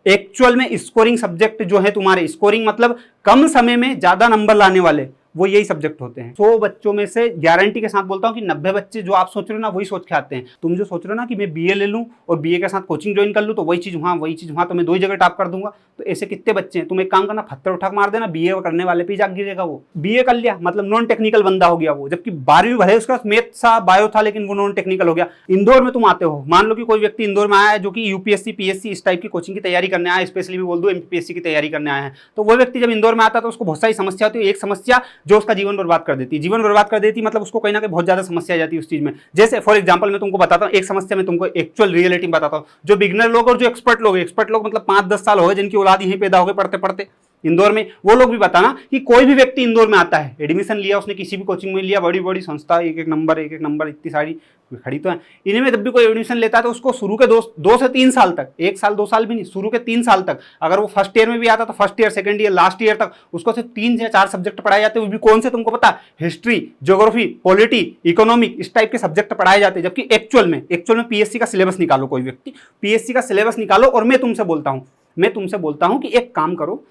Actual में scoring subject जो है तुम्हारे, स्कोरिंग मतलब कम समय में ज्यादा नंबर लाने वाले, वो यही सब्जेक्ट होते हैं। 100 बच्चों में से गारंटी के साथ बोलता हूं कि 90 बच्चे जो आप सोच रहे हो ना वही सोच के आते हैं। तुम जो सोच रहे हो ना कि मैं बीए ले लूं और बीए के साथ कोचिंग ज्वाइन कर लूं तो वही चीज वहां तो मैं 2 ही जगह टॉप कर दूंगा, तो ऐसे कितने बच्चे हैं। तुम एक काम करना, पत्थर उठा मार देना, बीए करने वाले पे जाग गिरेगा। वो बीए कर लिया मतलब नॉन टेक्निकल बंदा हो गया वो, जबकि 12वीं भले उसका मैथ था, बायो था, लेकिन वो नॉन टेक्निकल हो गया। इंदौर में तुम आते हो, मान लो कि कोई व्यक्ति इंदौर में आया है जो कि यूपीएससी पीएससी इस टाइप की कोचिंग की तैयारी करने आया, स्पेशली भी बोल दो एमपीएससी की तैयारी करने आया है, तो वो व्यक्ति जब इंदौर में आता है तो उसको बहुत सारी समस्या होती है। एक समस्या जो उसका जीवन बर्बाद कर देती है, जीवन बर्बाद कर देती मतलब उसको कहीं ना कहीं बहुत ज्यादा समस्या आ जाती है उस चीज में। जैसे फॉर एग्जांपल मैं तुमको बताता हूं, एक समस्या मैं तुमको एक्चुअल रियलिटी में बताता हूं। जो बिगनर लोग और जो एक्सपर्ट लोग मतलब 5-10 साल हो गए जिनकी औलाद यहीं पैदा हो गए पढ़ते पढ़ते इंदौर में, वो लोग भी बताना कि कोई भी व्यक्ति इंदौर में आता है, एडमिशन लिया उसने किसी भी कोचिंग में लिया, बड़ी बड़ी संस्था, एक एक नंबर इतनी सारी खड़ी तो है, इन्हीं में जब भी कोई एडमिशन लेता है तो उसको शुरू के 2 से 3 साल तक, 1 साल 2 साल भी नहीं, शुरू के 3 साल तक, अगर वो फर्स्ट ईयर में भी आता तो first year, second year, last year तक उसको सिर्फ 3 या 4 सब्जेक्ट पढ़ाए जाते हैं। वो भी कौन से तुमको पता? हिस्ट्री, ज्योग्राफी, पॉलिटी, इकोनॉमिक, इस टाइप के सब्जेक्ट पढ़ाए जाते हैं। जबकि एक्चुअल में पीएससी का सिलेबस निकालो, कोई व्यक्ति पीएससी का सिलेबस निकालो, और मैं तुमसे बोलता हूं कि एक काम करो,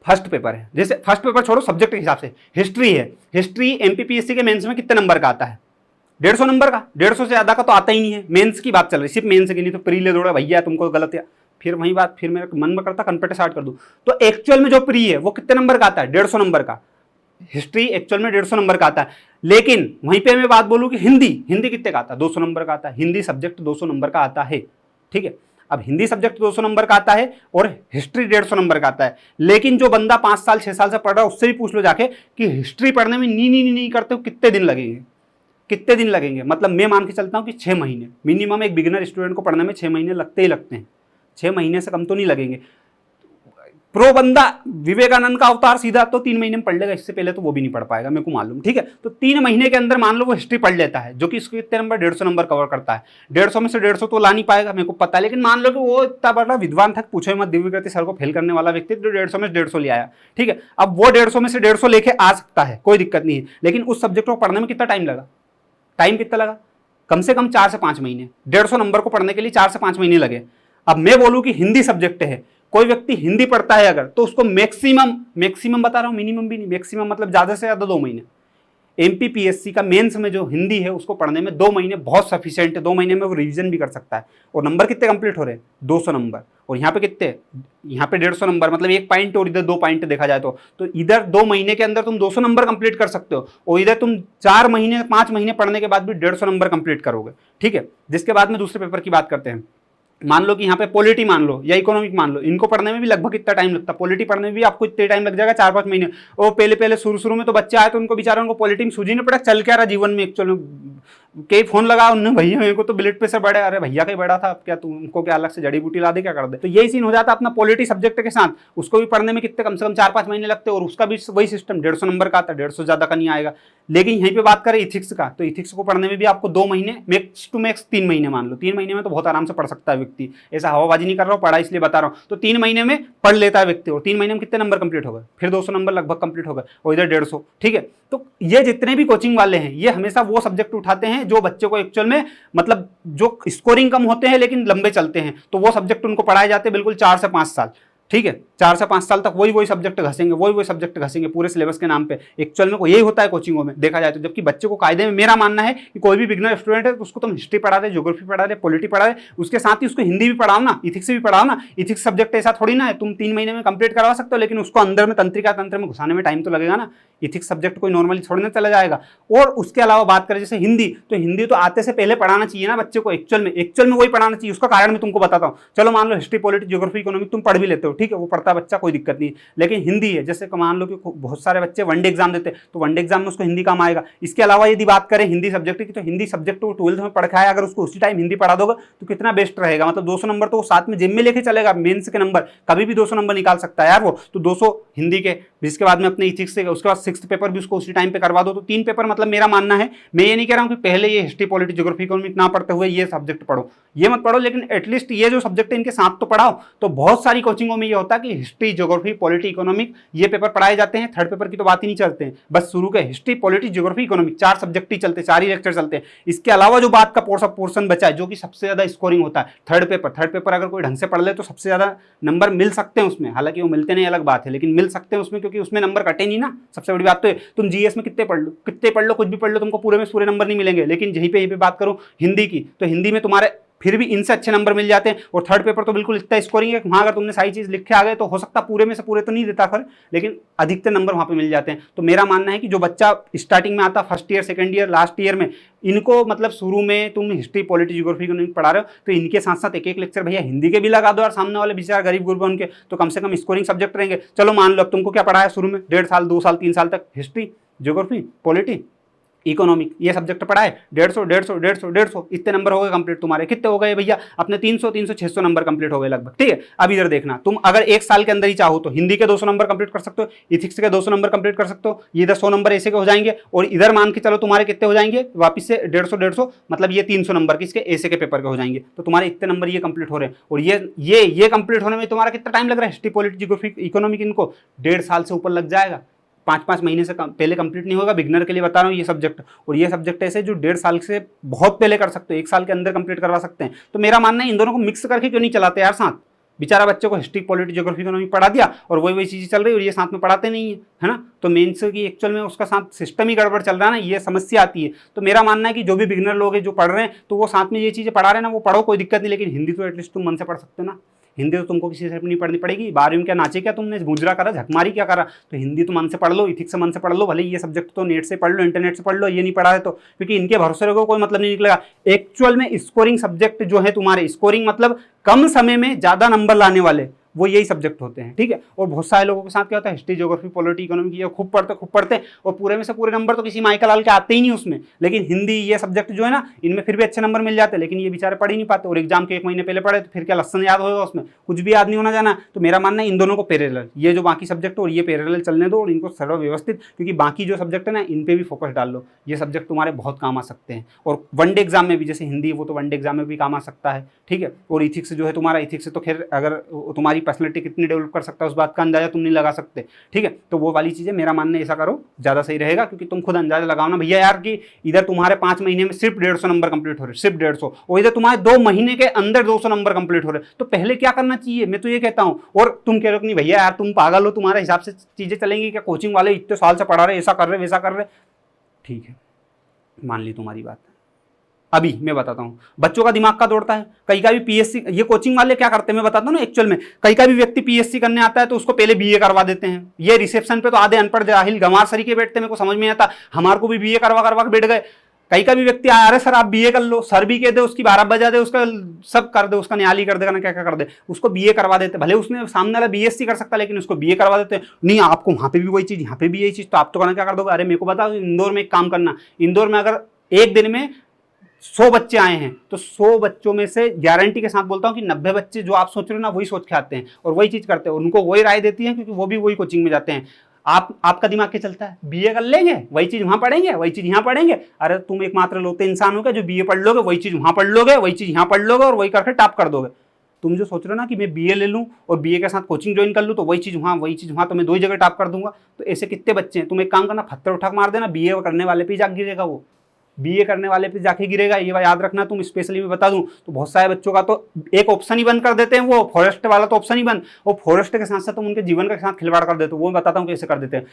फर्स्ट पेपर है, जैसे फर्स्ट पेपर छोड़ो, सब्जेक्ट के हिसाब से हिस्ट्री है, हिस्ट्री एमपीपीएससी के मेंस में कितने नंबर का आता है? 150 नंबर का, 150 से ज्यादा का तो आता ही नहीं है। मेंस की बात चल रही, सिर्फ मेंस की, नहीं तो प्री ले दौड़ा भैया तुमको गलत है, फिर वही बात, फिर मेरा मन में करता कन्वर्ट स्टार्ट कर दूं। तो एक्चुअल में जो प्री है वो कितने नंबर का आता है? 150 नंबर का। हिस्ट्री एक्चुअल में 150 नंबर का आता है, लेकिन वहीं पे मैं बात बोलूं कि हिंदी कितने का आता है? 200 नंबर का आता है। हिंदी सब्जेक्ट 200 नंबर का आता है, ठीक है। अब हिंदी सब्जेक्ट 200 नंबर का आता है और हिस्ट्री 150 नंबर का आता है, लेकिन जो बंदा 5 साल 6 साल से पढ़ रहा है उससे भी पूछ लो जाके कि हिस्ट्री पढ़ने में नहीं करते हो कितने दिन लगेंगे? मतलब मैं मान के चलता हूं कि 6 महीने मिनिमम एक बिगिनर स्टूडेंट को पढ़ने में 6 महीने लगते ही लगते हैं। 6 महीने से कम तो नहीं लगेंगे। प्रो बंदा विवेकानंद का अवतार सीधा तो 3 महीने में पढ़ लेगा, इससे पहले तो वो भी नहीं पढ़ पाएगा, मेरे को मालूम, ठीक है। तो 3 महीने के अंदर मान लो वो हिस्ट्री पढ़ लेता है, जो कि इसके कितने नंबर? 150 नंबर कवर करता है। 150 में से 150 तो ला नहीं पाएगा, मेरे को पता है, लेकिन मान लो कि वो इतना बड़ा विद्वान था, पूछो मत, दिव्यकृति सर को फेल करने वाला व्यक्ति, जो 150 में से 150 ले आया, ठीक है। अब वो 150 में से 150 लेके आ सकता है, कोई दिक्कत नहीं है, लेकिन उस सब्जेक्ट को पढ़ने में कितना टाइम लगा? कम से कम 4 से 5 महीने, 150 नंबर को पढ़ने के लिए 4 से 5 महीने लगे। अब मैं बोलूं कि हिंदी सब्जेक्ट है, कोई व्यक्ति हिंदी पढ़ता है अगर, तो उसको मैक्सिमम बता रहा हूं, मिनिमम भी नहीं, मैक्सिमम मतलब ज्यादा से ज्यादा 2 महीने। एमपीपीएससी का मेंस में जो हिंदी है उसको पढ़ने में 2 महीने बहुत सफिशिएंट है। 2 महीने में वो रिवीजन भी कर सकता है। और नंबर कितने कंप्लीट हो रहे हैं? 200 नंबर। और यहाँ पे कितने? यहाँ पे 150 नंबर, मतलब 1 पॉइंट और इधर 2 पॉइंट देखा जाए तो इधर 2 महीने के अंदर तुम 200 नंबर कंप्लीट कर सकते हो, और इधर तुम 4 महीने 5 महीने पढ़ने के बाद भी 150 नंबर कंप्लीट करोगे, ठीक है। जिसके बाद में दूसरे पेपर की बात करते हैं। मान लो कि यहाँ पे पॉलिटी मान लो या इकोनॉमिक मान लो, इनको पढ़ने में भी लगभग इतना टाइम लगता है। पॉलिटी पढ़ने में भी आपको इतने टाइम लग जाएगा, 4-5 महीने। और पहले शुरू में तो बच्चे आए तो उनको बेचारा उनको पॉलिटी में सूझी नहीं पड़ा, चल क्या रहा जीवन में एक्चुअल में। कई फोन लगा उन्होंने, भैया मेरे को तो ब्लड प्रेशर बढ़े, अरे भैया का ही बढ़ा था, अब क्या तुमको क्या अलग से जड़ी बूटी ला दे, क्या कर दे। तो यही सीन हो जाता है अपना पॉलिटी सब्जेक्ट के साथ। उसको भी पढ़ने में कितने, कम से कम 4-5 महीने लगते हैं, और उसका भी वही सिस्टम 150 नंबर का आता है, 150 ज्यादा का नहीं आएगा। लेकिन यहीं पे बात करें इथिक्स का, तो इथिक्स को पढ़ने में भी आपको 2 महीने, मैक्स टू मैक्स 3 महीने मान लो। 3 महीने में तो बहुत आराम से पढ़ सकता है व्यक्ति, ऐसा हवाबाजी नहीं कर रहा हूँ, पढ़ा इसलिए बता रहा हूँ। तो 3 महीने में पढ़ लेता है व्यक्ति, और 3 महीने में कितने नंबर कंप्लीट हो गए? फिर 200 नंबर लगभग कंप्लीट हो गए, और इधर 150, ठीक है। तो ये जितने भी कोचिंग वाले हैं ये हमेशा वो सब्जेक्ट उठाते हैं जो बच्चे को एक्चुअल में मतलब जो स्कोरिंग कम होते हैं लेकिन लंबे चलते हैं, तो वो सब्जेक्ट उनको पढ़ाए जाते हैं बिल्कुल 4 से 5 साल, ठीक है। 4 से 5 साल तक वही सब्जेक्ट घसेंगे पूरे सिलेबस के नाम पे। एक्चुअल में यही होता है कोचिंगों में देखा जाए तो। जबकि बच्चे को कायदे में, मेरा मानना है कि कोई भी बिगनर स्टूडेंट है तो उसको तुम हिस्ट्री पढ़ा दे, ज्योग्राफी पढ़ा दे, पॉलिटी पढ़ा दे, उसके साथ ही उसको हिंदी भी पढ़ाओ ना, इथिक्स भी पढ़ाओ ना। इथिक्स सब्जेक्ट ऐसा थोड़ी ना है तुम 3 महीने में कंप्लीट करवा सकते हो, लेकिन उसको अंदर में तंत्रिका तंत्र में घुसाने में टाइम तो लगेगा ना। इथिक्स सब्जेक्ट कोई नॉर्मली छोड़ने ना चला जाएगा। और उसके अलावा बात करें जैसे हिंदी, तो हिंदी तो आते से पहले पढ़ाना चाहिए ना बच्चे को, एक्चुअल में वही पढ़ाना चाहिए। उसका कारण मैं तुमको बताता हूँ। चलो मान लो हिस्ट्री, पॉलिटी, ज्योग्राफी, इकोनॉमिक तुम पढ़ भी लेते हो, ठीक है, वो पढ़ता बच्चा, कोई दिक्कत नहीं। लेकिन हिंदी है, जैसे मान लो कि बहुत सारे बच्चे वनडे एग्जाम देते हैं, तो वनडे एग्जाम में उसको हिंदी काम आएगा। इसके अलावा यदि बात करें हिंदी सब्जेक्ट की, तो हिंदी सब्जेक्ट को 12th में पढ़ा है, अगर उसको उसी टाइम हिंदी पढ़ा दोगे तो कितना बेस्ट रहेगा। मतलब 200 नंबर तो वो साथ में जिम में लेके चलेगा, मेंस के नंबर कभी भी 200 नंबर निकाल सकता है यार वो। तो 200 हिंदी के जिसके बाद में अपने इथिक्स से उसके बाद 6th पेपर भी उसको उसी टाइम पे करवा दो, तो 3 पेपर मतलब मेरा मानना है, मैं ये नहीं कह रहा हूँ कि पहले ये हिस्ट्री पॉलिटी ज्योग्राफी इकोनॉमिक ना पढ़ते हुए ये सब्जेक्ट पढ़ो, ये मत पढ़ो, लेकिन एटलीस्ट ये जो सब्जेक्ट है इनके साथ तो पढ़ाओ। तो बहुत सारी कोचिंगों में ये होता है कि हिस्ट्री ज्योग्राफी पॉलिटी इकोनॉमिक ये पेपर पढ़ाए जाते हैं, 3rd पेपर की तो बात ही नहीं चलते हैं, बस शुरू के history polity geography economic 4 subject ही चलते, 4 ही लेक्चर चलते हैं। इसके अलावा जो बात का पोर्शन बचा है जो कि सबसे ज्यादा स्कोरिंग होता है, 3rd पेपर अगर कोई ढंग से पढ़ ले तो सबसे ज्यादा नंबर मिल सकते हैं उसमें, हालांकि वो मिलते नहीं अलग बात है, लेकिन मिल सकते हैं उसमें, क्योंकि उसमें नंबर कटे नहीं ना। सबसे बड़ी बात तो है, तुम जीएस में कितने पढ़ लो कुछ भी पढ़ लो, तुमको पूरे में पूरे नंबर नहीं मिलेंगे। लेकिन यहीं पे बात करूं हिंदी की, तो हिंदी में तुम्हारे फिर भी इनसे अच्छे नंबर मिल जाते हैं, और 3rd पेपर तो बिल्कुल इतना स्कोरिंग है वहां अगर तुमने सारी चीज लिख के आ गए तो हो सकता पूरे में से पूरे तो नहीं देता फिर, लेकिन अधिकतर नंबर वहां पे मिल जाते हैं। तो मेरा मानना है कि जो बच्चा स्टार्टिंग में आता, 1st year 2nd year last year में, इनको मतलब शुरू में तुम हिस्ट्री पॉलिटी ज्योग्राफी को नहीं पढ़ा रहे हो तो इनके साथ साथ एक लेक्चर भैया हिंदी के भी लगा दो, और सामने वाले बेचारा गरीब गुरबा उनके तो कम से कम स्कोरिंग सब्जेक्ट रहेंगे। चलो मान लो अब तुमको क्या पढ़ा है शुरू में 1.5 साल 2 साल 3 साल तक हिस्ट्री ज्योग्राफी पॉलिटी इकोनॉमिक ये सब्जेक्ट पढ़ा है, 150 इतने नंबर हो गए कंप्लीट तुम्हारे। कितने हो गए भैया अपने 300 600 नंबर कंप्लीट हो गए लगभग, ठीक है। अब इधर देखना, तुम अगर 1 साल के अंदर ही चाहो तो हिंदी के 200 नंबर कंप्लीट कर सकते हो, इथिक्स के 200 नंबर कंप्लीट कर सकते हो, ये इधर 100 नंबर ऐसे के हो जाएंगे, और इधर मान के चलो तुम्हारे कितने हो जाएंगे वापिस से 150 मतलब ये 300 नंबर किसके ऐसे के पेपर के हो जाएंगे। तो तुम्हारे इतने नंबर ये कंप्लीट हो रहे हैं, और ये कंप्लीट होने में तुम्हारा कितना टाइम लग रहा है, हिस्ट्री पॉलिटी ज्योग्राफी इकोनॉमिक इनको 1.5 साल से ऊपर लग जाएगा, 5 महीने से पहले कंप्लीट नहीं होगा। बिगनर के लिए बता रहा हूँ ये सब्जेक्ट, और ये सब्जेक्ट ऐसे जो 1.5 साल से बहुत पहले कर सकते हो, 1 साल के अंदर कंप्लीट करवा सकते हैं। तो मेरा मानना है इन दोनों को मिक्स करके क्यों नहीं चलाते यार साथ, बेचारा बच्चे को हिस्ट्री पॉलिटी ज्योग्राफी इकोनॉमिक पढ़ा दिया और वही चीजें चल रही है, और ये साथ में पढ़ाते नहीं है ना। तो मेंस की एक्चुअल में उसका साथ सिस्टम ही गड़बड़ चल रहा है ना, ये समस्या आती है। तो मेरा मानना है कि जो भी बिगनर लोग हैं जो पढ़ रहे हैं तो वो साथ में ये चीजें पढ़ा रहे हैं ना, वो पढ़ो कोई दिक्कत नहीं, लेकिन हिंदी तो एटलीस्ट तुम मन से पढ़ सकते हो ना। हिंदी तो तुमको किसी से नहीं पढ़नी पड़ेगी, 12वीं में क्या नाचे क्या तुमने, मुजरा करा झकमारी क्या करा, तो हिंदी तो मन से पढ़ लो, इथिक्स से मन से पढ़ लो, भले ये सब्जेक्ट तो नेट से पढ़ लो इंटरनेट से पढ़ लो, ये नहीं पढ़ा है तो, क्योंकि इनके भरोसे रखो कोई मतलब नहीं निकलेगा। एक्चुअल में स्कोरिंग सब्जेक्ट जो है तुम्हारे, स्कोरिंग मतलब कम समय में ज्यादा नंबर लाने वाले, वो यही सब्जेक्ट होते हैं, ठीक है। और बहुत सारे लोगों के साथ क्या होता है, हिस्ट्री ज्योग्राफी पॉलिटी इकोनॉमिक ये खूब पढ़ते और पूरे में से पूरे नंबर तो किसी माइकल लाल के आते ही नहीं उसमें, लेकिन हिंदी ये सब्जेक्ट जो है ना इनमें फिर भी अच्छे नंबर मिल जाते हैं, लेकिन ये बेचारे पढ़ ही नहीं पाते, और एग्जाम के 1 महीने पहले पढ़े तो फिर क्या लसन याद होगा उसमें, कुछ भी याद नहीं होना जाना। तो मेरा मानना है इन दोनों को पैरेलल, ये जो बाकी सब्जेक्ट और ये पैरेलल चलने दो, और इनको सर्वव्यवस्थित, क्योंकि बाकी जो सब्जेक्ट है ना इन पे भी फोकस डाल लो, ये सब्जेक्ट तुम्हारे बहुत काम आ सकते हैं। और वनडे एग्जाम में भी, जैसे हिंदी वो तो वनडे एग्जाम में भी काम आ सकता है, ठीक है। और इथिक्स जो है तुम्हारा, इथिक्स से तो खैर अगर तुम्हारी पर्सनैलिटी कितनी डेवलप कर सकता है उस बात का अंदाजा तुम नहीं लगा सकते, ठीक है। तो वो वाली चीजें मेरा मानना है ऐसा करो ज्यादा सही रहेगा, क्योंकि तुम खुद अंदाजा लगाओ ना भैया यार कि इधर तुम्हारे 5 महीने में सिर्फ 150 नंबर कंप्लीट हो रहे, सिर्फ 150, और इधर तुम्हारे 2 महीने के अंदर 200 नंबर कंप्लीट हो रहे, तो पहले क्या करना चाहिए, मैं तो ये कहता हूं। और तुम कह रहे हो नहीं भैया यार तुम पागल हो, तुम्हारे हिसाब से चीजें चलेंगी क्या, कोचिंग वाले इतने साल से पढ़ा रहे, ऐसा कर रहे वैसा कर रहे, ठीक है मान ली तुम्हारी बात। अभी मैं बताता हूँ, बच्चों का दिमाग का दौड़ता है, कई का भी पीएससी, ये कोचिंग वाले क्या करते हैं मैं बताता हूँ ना। एक्चुअल में कई का भी व्यक्ति पीएससी करने आता है तो उसको पहले बीए करवा देते हैं। ये रिसेप्शन पे तो आधे अनपढ़ जाहिल गंवार सरी के बैठते, मेरे को समझ में नहीं आता, हमारे को भी बीए करवा के बैठ गए। कई का भी व्यक्ति आया, अरे सर आप बीए कर लो, सर भी कह दे, उसकी 12 बजा दे, उसका सब कर दे, उसका न्याली कर देगा ना क्या क्या कर दे, उसको बीए करवा देते। भले उसने सामने वाला बीएससी कर सकता, लेकिन उसको बीए करवा देते। नहीं आपको वहां पे भी वही चीज, यहाँ पे भी यही चीज, तो आप तो करना क्या कर दोगे। अरे मेरे को बताओ, इंदौर में एक काम करना, इंदौर में अगर एक दिन में 100 बच्चे आए हैं तो 100 बच्चों में से गारंटी के साथ बोलता हूं कि 90 बच्चे जो आप सोच रहे हो ना वही सोच के आते हैं और वही चीज करते हैं, उनको वही राय देती है, क्योंकि वो भी वही कोचिंग में जाते हैं। आपका दिमाग क्या चलता है, बीए कर लेंगे वही चीज वहां पढ़ेंगे, वही चीज यहाँ पढ़ेंगे। अरे तुम एकमात्र लोते इंसान हो क्या जो बीए पढ़ लोगे, वही चीज वहां पढ़ लोगे, वही चीज यहाँ पढ़ लोगे और वही करके टॉप कर दोगे। तुम जो सोच रहे हो ना कि मैं बीए ले लूं और बीए के साथ कोचिंग ज्वाइन कर लूं तो वही चीज वहां तो मैं 2 ही जगह टॉप कर दूंगा, तो ऐसे कितने बच्चे हैं। तुम एक काम करना, पत्थर उठा मार देना, बीए करने वाले पे जाके गिरेगा, वो बीए करने वाले पे जाके गिरेगा, ये याद रखना। तुम स्पेशली मैं बता दूं तो बहुत सारे बच्चों का तो एक ऑप्शन ही बंद कर देते हैं, वो फॉरेस्ट वाला तो ऑप्शन ही बंद, वो फॉरेस्ट के साथ साथ तुम उनके जीवन के साथ खिलवाड़ कर देते हो। वो बताता हूँ कैसे कर देते हैं।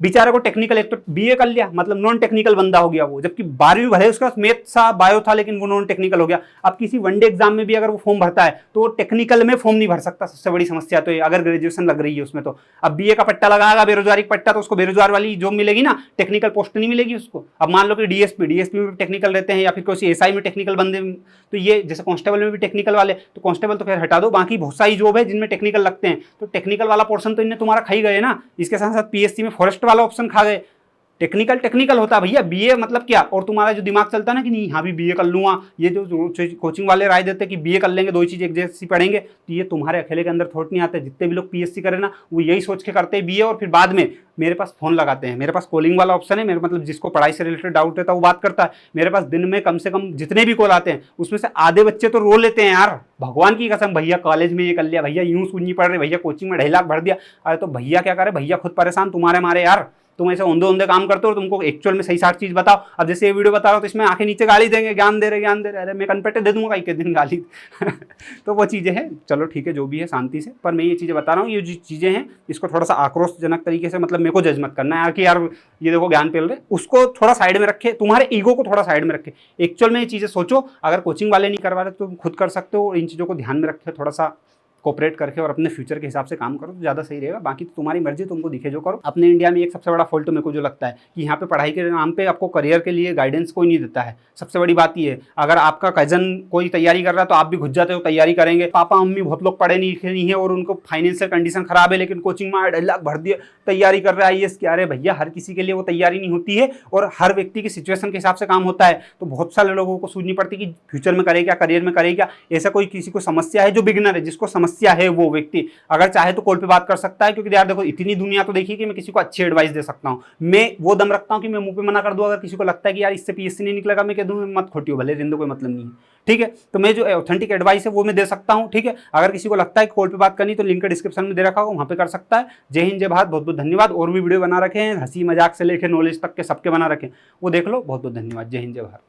बेचारे को टेक्निकल, एक तो बीए कर लिया मतलब नॉन टेक्निकल बंदा हो गया वो, जबकि 12वीं भले उसका मैथ था बायो था लेकिन वो नॉन टेक्निकल हो गया। अब किसी वनडे एग्जाम में भी अगर वो फॉर्म भरता है तो टेक्निकल में फॉर्म नहीं भर सकता, सबसे बड़ी समस्या तो ये, अगर ग्रेजुएशन लग रही है उसमें। तो अब बीए का पट्टा लगाएगा, बेरोजगारी का पट्टा, तो उसको बेरोजगार वाली जॉब मिलेगी ना, टेक्निकल पोस्ट नहीं मिलेगी उसको। अब मान लो कि डीएसपी में टेक्निकल रहते हैं या फिर किसी एसआई में टेक्निकल बंदे, तो ये जैसे कांस्टेबल में भी टेक्निकल वाले, तो कांस्टेबल तो खैर हटा दो, बाकी बहुत सारी जॉब है जिनमें टेक्निकल लगते हैं। तो टेक्निकल वाला पोर्शन तो इन्हें तुम्हारा खा ही गए ना, इसके साथ साथ पीएससी में फॉरेस्ट वाला ऑप्शन खा गए। टेक्निकल टेक्निकल होता है भैया, बीए मतलब क्या। और तुम्हारा जो दिमाग चलता है ना कि नहीं यहाँ भी बीए कर लूंगा, ये जो कोचिंग वाले राय देते हैं कि बीए कर लेंगे, दो ही चीज एक जैसी पढ़ेंगे, तो ये तुम्हारे अकेले के अंदर थॉट नहीं आते। जितने भी लोग पीएससी करे ना वो यही सोच के करते हैं बीए, और फिर बाद में मेरे पास फोन लगाते हैं, मेरे पास कॉलिंग वाला ऑप्शन है, मेरे मतलब जिसको पढ़ाई से रिलेटेड डाउट रहता है वो बात करता है। मेरे पास दिन में कम से कम जितने भी कॉल आते हैं उसमें से आधे बच्चे तो रो लेते हैं यार, भगवान की कसम, भैया कॉलेज में ये कर लिया, भैया यूं सुननी पड़ रही, भैया कोचिंग में 2.5 लाख भर दिया। अरे तो भैया क्या करे, भैया खुद परेशान तुम्हारे मारे यार, तुम ऐसे औंधे औंधे काम करते हो, तुमको एक्चुअल में सही सारी चीज बताओ। अब जैसे ये वीडियो बता रहा हूँ तो इसमें आंखें नीचे गाली देंगे, ज्ञान दे रहे, अरे मैं कनपेटे दे दूंगा एक दिन गाली तो वो चीजें हैं, चलो ठीक है जो भी है शांति से। पर मैं ये चीजें बता रहा हूँ, ये जो चीजें हैं इसको थोड़ा सा आक्रोशजनक तरीके से, मतलब मेरे को जज मत करना यार कि यार ये देखो ज्ञान पेल रहे, उसको थोड़ा साइड में रखे, तुम्हारे ईगो को थोड़ा साइड में रखे, एक्चुअल में ये चीजें सोचो। अगर कोचिंग वाले नहीं करवा रहे तो तुम खुद कर सकते हो, इन चीजों को ध्यान में रखे, थोड़ा सा कोऑपरेट करके और अपने फ्यूचर के हिसाब से काम करो तो ज़्यादा सही रहेगा। बाकी तो तुम्हारी मर्जी, तुमको दिखे जो करो। अपने इंडिया में एक सबसे बड़ा फॉल्ट मेरे को जो लगता है कि यहाँ पे पढ़ाई के नाम पे आपको करियर के लिए गाइडेंस कोई नहीं देता है। सबसे बड़ी बात ये है, अगर आपका कजन कोई तैयारी कर रहा है तो आप भी घुस जाते हो तैयारी करेंगे। पापा मम्मी बहुत लोग पढ़े लिखे नहीं है और उनको फाइनेंशियल कंडीशन खराब है, लेकिन कोचिंग में 2.5 लाख भर दिए, तैयारी कर रहा है IAS की। अरे भैया हर किसी के लिए वो तैयारी नहीं होती है और हर व्यक्ति की सिचुएशन के हिसाब से काम होता है। तो बहुत सारे लोगों को सोचनी पड़ती है कि फ्यूचर में करे क्या, करियर में करे क्या। ऐसा कोई किसी को समस्या है, जो बिगिनर है जिसको समस्या है वो व्यक्ति अगर चाहे तो कॉल पे बात कर सकता है। क्योंकि यार देखो इतनी दुनिया तो देखी कि मैं किसी को अच्छी एडवाइस दे सकता हूँ, मैं वो दम रखता हूँ कि मैं मुंह पे मना कर दूं। अगर किसी को लगता है कि यार इससे पीएससी नहीं निकलेगा, मैं कह दूं मत खोटियो, भले रिंदो, कोई मतलब नहीं है, ठीक है। तो मैं जो ऑथेंटिक एडवाइस है वो मैं दे सकता हूँ, ठीक है। अगर किसी को लगता है कि कॉल पे बात करनी तो लिंक डिस्क्रिप्शन में दे रखा होगा, वहाँ पे कर सकता है। जय हिंद जय भारत, बहुत बहुत धन्यवाद। और भी वीडियो बना रखे हैं, हंसी मजाक से लेकर नॉलेज तक के सबके बना रखे, वो देख लो। बहुत बहुत धन्यवाद, जय हिंद जय भारत।